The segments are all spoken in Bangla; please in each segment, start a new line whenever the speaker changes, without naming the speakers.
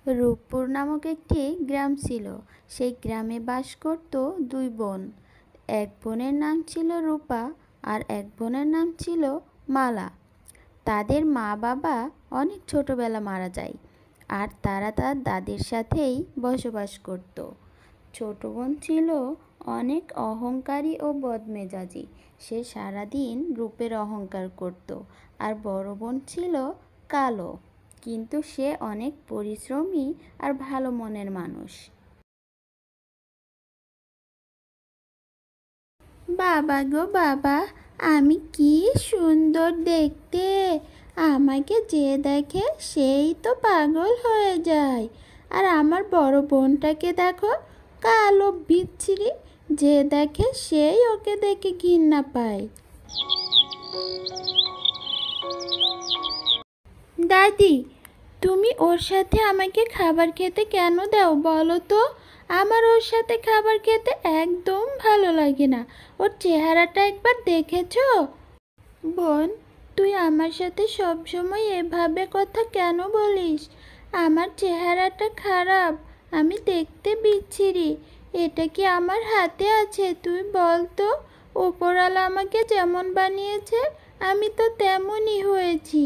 রূপপুর নামক একটি গ্রাম ছিল। সেই গ্রামে বাস করত দুই বোন। এক বোনের নাম ছিল রূপা আর এক বোনের নাম ছিল মালা। তাদের মা বাবা অনেক ছোটবেলা মারা যায়, আর তারা তার দাদির সাথেই বসবাস করত। ছোট বোন ছিল অনেক অহংকারী ও বদমেজাজি। সে সারাদিন রূপের অহংকার করত। আর বড় বোন ছিল কালো, কিন্তু সে অনেক পরিশ্রমী আর ভালো মনের মানুষ। বাবা গো বাবা, আমি কি সুন্দর দেখতে! আমাকে যে দেখে সেই তো পাগল হয়ে যায়। আর আমার বড় বোনটাকে দেখো, কালো বিচ্ছিরি, যে দেখে সেই ওকে দেখে ঘৃণা পায়। দাদি, তুমি ওর সাথে আমাকে খাবার খেতে কেন দাও বলো তো? আমার ওর সাথে খাবার খেতে একদম ভালো লাগে না। ওর চেহারাটা একবার দেখেছো? বোন, তুই আমার সাথে সবসময় এভাবে কথা কেন বলিস? আমার চেহারাটা খারাপ, আমি দেখতে বিচ্ছিরি। এটা কি আমার হাতে আছে? তুই বল তো। ওপরওয়ালা আমাকে যেমন বানিয়েছে আমি তো তেমনই হয়েছি।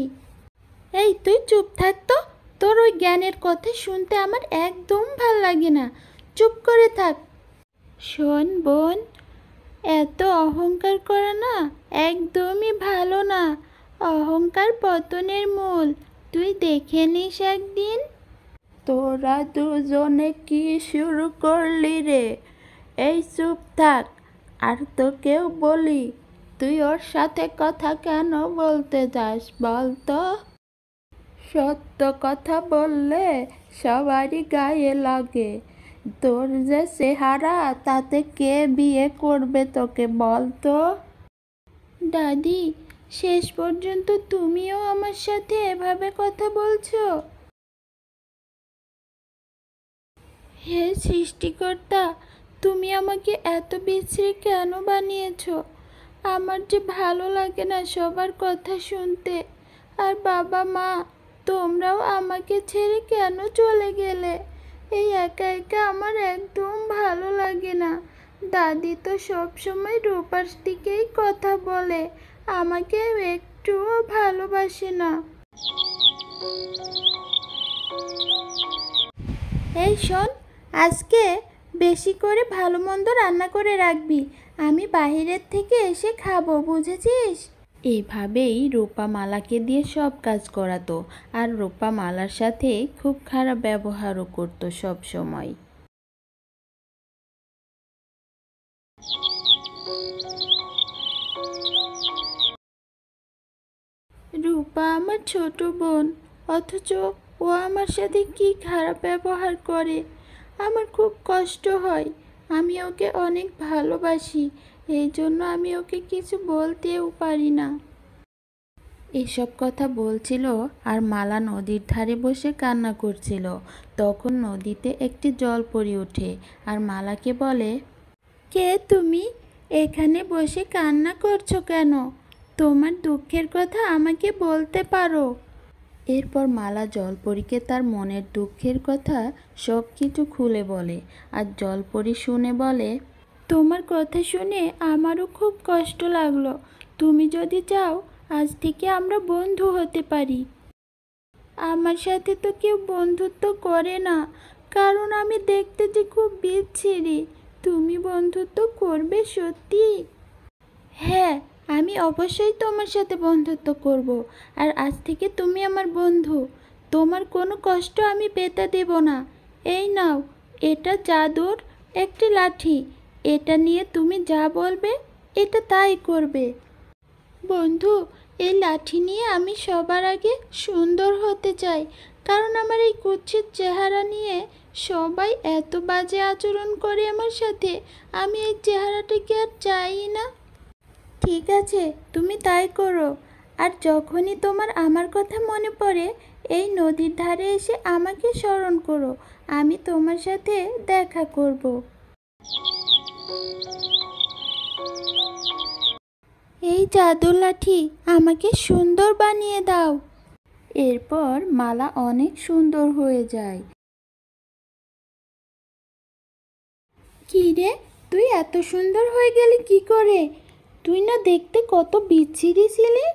এই তুই চুপ থাক তো। তোর ওই জ্ঞানের কথা শুনতে আমার একদম ভাল লাগে না। চুপ করে থাক। শোন বোন, এত অহংকার করা না একদমই ভালো না। অহংকার পতনের মূল। তুই দেখে নিস একদিন। তোরা দুজনে কি শুরু করলি রে? এই চুপ থাক। আর তোকেও বলি, তুই ওর সাথে কথা কেন বলতে যাস বল তো? সত্য কথা বললে সবারই গায়ে লাগে। তোর যে চেহারা, তাতে কে বিয়ে করবে তোকে বল তো? দাদি, শেষ পর্যন্ত তুমিও আমার সাথে এভাবে কথা বলছো? হে সৃষ্টিকর্তা, তুমি আমাকে এত বিশ্রী কেন বানিয়েছো? আমার যে ভালো লাগে না সবার কথা শুনতে। আর বাবা মা, তোমরাও আমাকে ছেড়ে কেন চলে গেলে? এই একা একা আমার একদম ভালো লাগে না। দাদি তো সবসময় রূপার দিকেই কথা বলে, আমাকে একটুও ভালোবাসে না। এই শোন, আজকে বেশি করে ভালো মন্দ রান্না করে রাখবি। আমি বাহিরের থেকে এসে খাবো, বুঝেছিস? এভাবেই রূপা মালাকে দিয়ে সব কাজ করাতো, আর রূপা মালার সাথে খুব খারাপ ব্যবহারও করতো সব সময়। রূপা আমার ছোট বোন, অথচ ও আমার সাথে কি খারাপ ব্যবহার করে। আমার খুব কষ্ট হয়। আমি ওকে অনেক ভালোবাসি, এই জন্য আমি ওকে কিছু বলতেও পারি না। এসব কথা বলছিল আর মালা নদীর ধারে বসে কান্না করছিল। তখন নদীতে একটি জলপরী ওঠে আর মালাকে বলে, কে তুমি? এখানে বসে কান্না করছো কেন? তোমার দুঃখের কথা আমাকে বলতে পারো। এরপর মালা জলপরীকে তার মনের দুঃখের কথা সব কিছু খুলে বলে। আর জলপরী শুনে বলে, তোমার কথা শুনে আমারও খুব কষ্ট লাগলো। তুমি যদি চাও, আজ থেকে আমরা বন্ধু হতে পারি। আমার সাথে তো কেউ বন্ধুত্ব করে না, কারণ আমি দেখতে যে খুব বিচ্ছিরি। তুমি বন্ধুত্ব করবে সত্যি? হ্যাঁ, আমি অবশ্যই তোমার সাথে বন্ধুত্ব করব। আর আজ থেকে তুমি আমার বন্ধু। তোমার কোনো কষ্ট আমি পেতে দেব না। এই নাও, এটা জাদুর একটি লাঠি। এটা নিয়ে তুমি যা বলবে, এটা তাই করবে। বন্ধু, এই লাঠি নিয়ে আমি সবার আগে সুন্দর হতে চাই, কারণ আমার এই কুৎসিত চেহারা নিয়ে সবাই এত বাজে আচরণ করে আমার সাথে। আমি এই চেহারাটাকে আর চাই না। ঠিক আছে, তুমি তাই করো। আর যখনই তোমার আমার কথা মনে পড়ে, এই নদীর ধারে এসে আমাকে স্মরণ করো। আমি তোমার সাথে দেখা করব। এই জাদু লাঠি আমাকে সুন্দর বানিয়ে দাও। এরপর মালা অনেক সুন্দর হয়ে যায়। কি রে, তুই এত সুন্দর হয়ে গেলি কি করে? তুই না দেখতে কত বিচ্ছিরি ছিলি।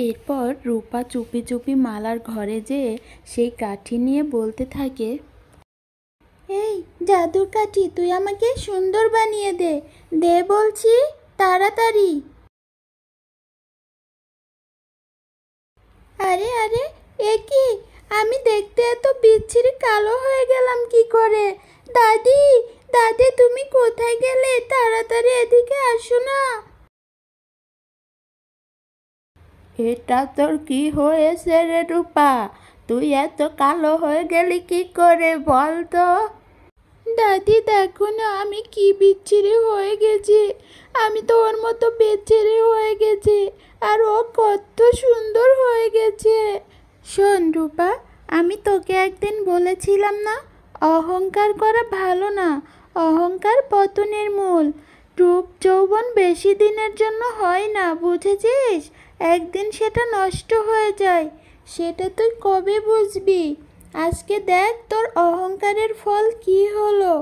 এরপর রূপা চুপি চুপি মালার ঘরে যেয়ে সেই কাঠি নিয়ে বলতে থাকে, এই জাদুর কাঠি, তুই আমাকে সুন্দর বানিয়ে দে, দে বলছি, তাড়াতাড়ি। আরে আরে, এ কি, আমি দেখতে এত বিচ্ছিরি কালো হয়ে গেলাম কি করে? দাদি, দাদি তুমি কোথায় গেলে? তাড়াতাড়ি এদিকে আসো না। এটা তোর কি হয়েছে রে রূপা? তুই এত কালো হয়ে গেলি কি করে বল তো? দাদি দেখো না, আমি কি বিচ্ছিরি হয়ে গেছি। আমি তো ওর মতো বিচ্ছিরি হয়ে গেছি, আর ও কত সুন্দর হয়ে গেছে। শোন রূপা, আমি তোকে একদিন বলেছিলাম না, অহংকার করা ভালো না, অহংকার পতনের মূল। রূপ যৌবন বেশি দিনের জন্য হয় না, বুঝেছিস? একদিন সেটা নষ্ট হয়ে যায়, সেটা তুই কবে বুঝবি? আজকে দেখ তোর অহংকারের ফল কি হলো।